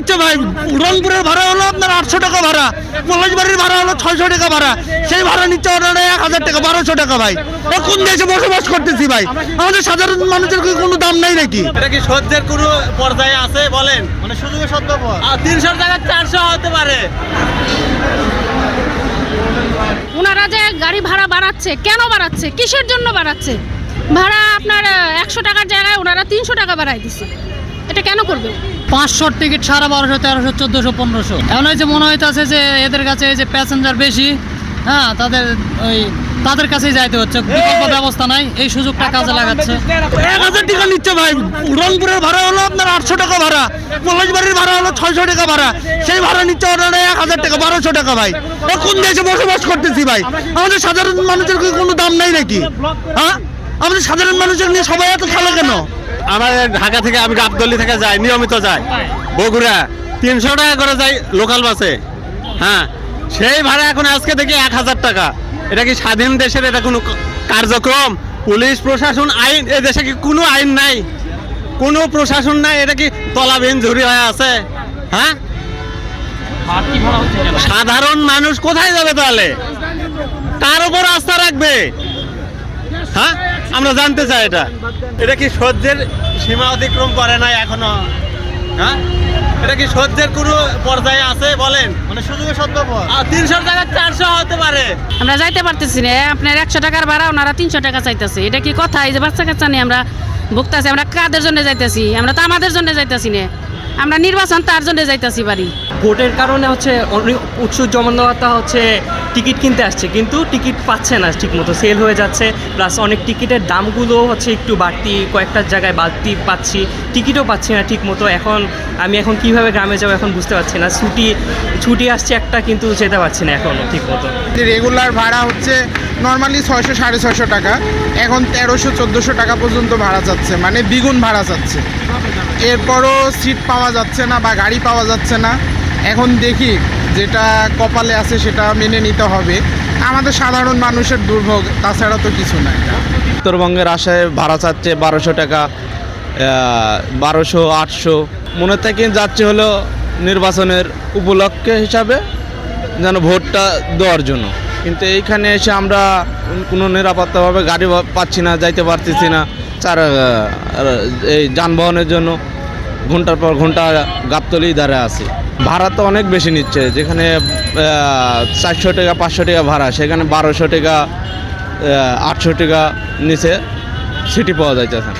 নিচ্ছে ভাই। রংপুরের ভাড়া হলো আপনার 800 টাকা ভাড়া, পলাশবাড়ির ভাড়া হলো 600 টাকা ভাড়া, সেই ভাড়া নিচ্ছে ওনারা 1000 টাকা, 1200 টাকা ভাই। কোন দেশে বসবাস করতেছি ভাই? আমাদের সাধারণ মানুষের কি কোনো দাম নাই নাকি? এটা কি সহ্যের কোনো পর্যায়ে আছে বলেন? মানে শুধু সত্য 300 টাকা 400 হতে পারে। ওনারা যে গাড়ি ভাড়া বাড়াচ্ছে, কেন বাড়াচ্ছে, কিসের জন্য বাড়াচ্ছে? ভাড়া আপনার 100 টাকার জায়গায় ওনারা 300 টাকা বাড়াই দিচ্ছে, এটা কেন করবে? 500 টিকিট 1250, 1300, 1400, 1500। এমন হয়েছে মনে হইতেছে যে এদের কাছে এই যে প্যাসেঞ্জার বেশি, হ্যাঁ তাদের কাছেই যাইতে হচ্ছে, বিকল্প ব্যবস্থা নাই, এই সুযোগটা কাজে লাগাচ্ছে। 1000 টাকা নিচ্ছে ভাই। রংপুরের ভাড়া হলো আপনার 800 টাকা ভাড়া, পলাশবাড়ির ভাড়া হলো 600 টাকা ভাড়া, সেই ভাড়া নিচ্ছে ওনারা 1000 টাকা, 1200 টাকা ভাই। কোন দেশে বসবাস করতেছি ভাই? আমাদের সাধারণ মানুষের কি কোনো দাম নাই নাকি? হ্যাঁ, আমাদের সাধারণ মানুষের নিয়ে সবাই এত খেলো কেন? আমার ঢাকা থেকে, আমি গাবতলী থেকে যাই, নিয়মিত যাই বগুড়া, 300 টাকা করে যাই লোকাল বাসে। হ্যাঁ, সেই ভাড়া এখন আজকে দেখি 1000 টাকা। এটা কি স্বাধীন দেশের এটা কোনো কার্যক্রম? পুলিশ প্রশাসন, আইন, এ দেশে কি কোনো আইন নাই, কোনো প্রশাসন নাই? এটা কি তলাবিহীন ঝুরি হয়ে আছে? হ্যাঁ, সাধারণ মানুষ কোথায় যাবে তাহলে? কার উপর আস্থা রাখবে? হ্যাঁ, আমরা জানতে চাই এটা কি সহ্যের সীমা অতিক্রম করে নাই এখনো? হ্যাঁ, এটা কি সহ্যের কোনো পর্যায়ে আছে বলেন? মানে শুধু সত্য 300 টাকা 400 হতে পারে। আমরা যাইতে পারতেছি না, আপনার 100 টাকার ভাড়া ওনারা 300 টাকা চাইতেছে, এটা কি কথা? এই যে বাচ্চা কাচ্চা নিয়ে আমরা ভুগতেছি, আমরা কাদের জন্য যাইতেছি? আমরা তো আমাদের জন্য যাইতেছি না, আমরা নির্বাচন তার জন্য যাইতেছি বাড়ি। ভোটের কারণে হচ্ছে অনেক উৎসুক জনতা হচ্ছে টিকিট কিনতে আসছে, কিন্তু টিকিট পাচ্ছে না, ঠিকমতো সেল হয়ে যাচ্ছে। প্লাস অনেক টিকিটের দামগুলো হচ্ছে একটু বাড়তি, কয়েকটা জায়গায় বাড়তি পাচ্ছি, টিকিটও পাচ্ছি না ঠিকমতো। আমি এখন কিভাবে গ্রামে যাবো এখন বুঝতে পারছি না। ছুটি আসছে একটা, কিন্তু যেতে পারছি না এখনও ঠিকমতো। রেগুলার ভাড়া হচ্ছে নর্মালি 600, 650 টাকা, এখন 1300, 1400 টাকা পর্যন্ত ভাড়া যাচ্ছে, মানে দ্বিগুণ ভাড়া যাচ্ছে। এরপরও সিট পাওয়া যাচ্ছে না বা গাড়ি পাওয়া যাচ্ছে না। এখন দেখি যেটা কপালে আছে সেটা মেনে নিতে হবে, আমাদের সাধারণ মানুষের দুর্ভোগ, তাছাড়া তো কিছু না। উত্তরবঙ্গের আশায় ভাড়া চাচ্ছে 1200 টাকা, 1200, 800। মনে থেকে যাচ্ছে হলো নির্বাচনের উপলক্ষে হিসাবে, যেন ভোটটা দেওয়ার জন্য। কিন্তু এইখানে এসে আমরা কোনো নিরাপত্তাভাবে গাড়ি পাচ্ছি না, যাইতে পারতেছি না। এই যানবাহনের জন্য ঘন্টার পর ঘন্টা গাবতলী দাঁড়ায় আছি। ভাড়া তো অনেক বেশি নিচ্ছে, যেখানে 400 টাকা 500 টাকা ভাড়া, সেখানে 1200 টাকা 800 টাকা নিচে সিটি পাওয়া যাইতেছে।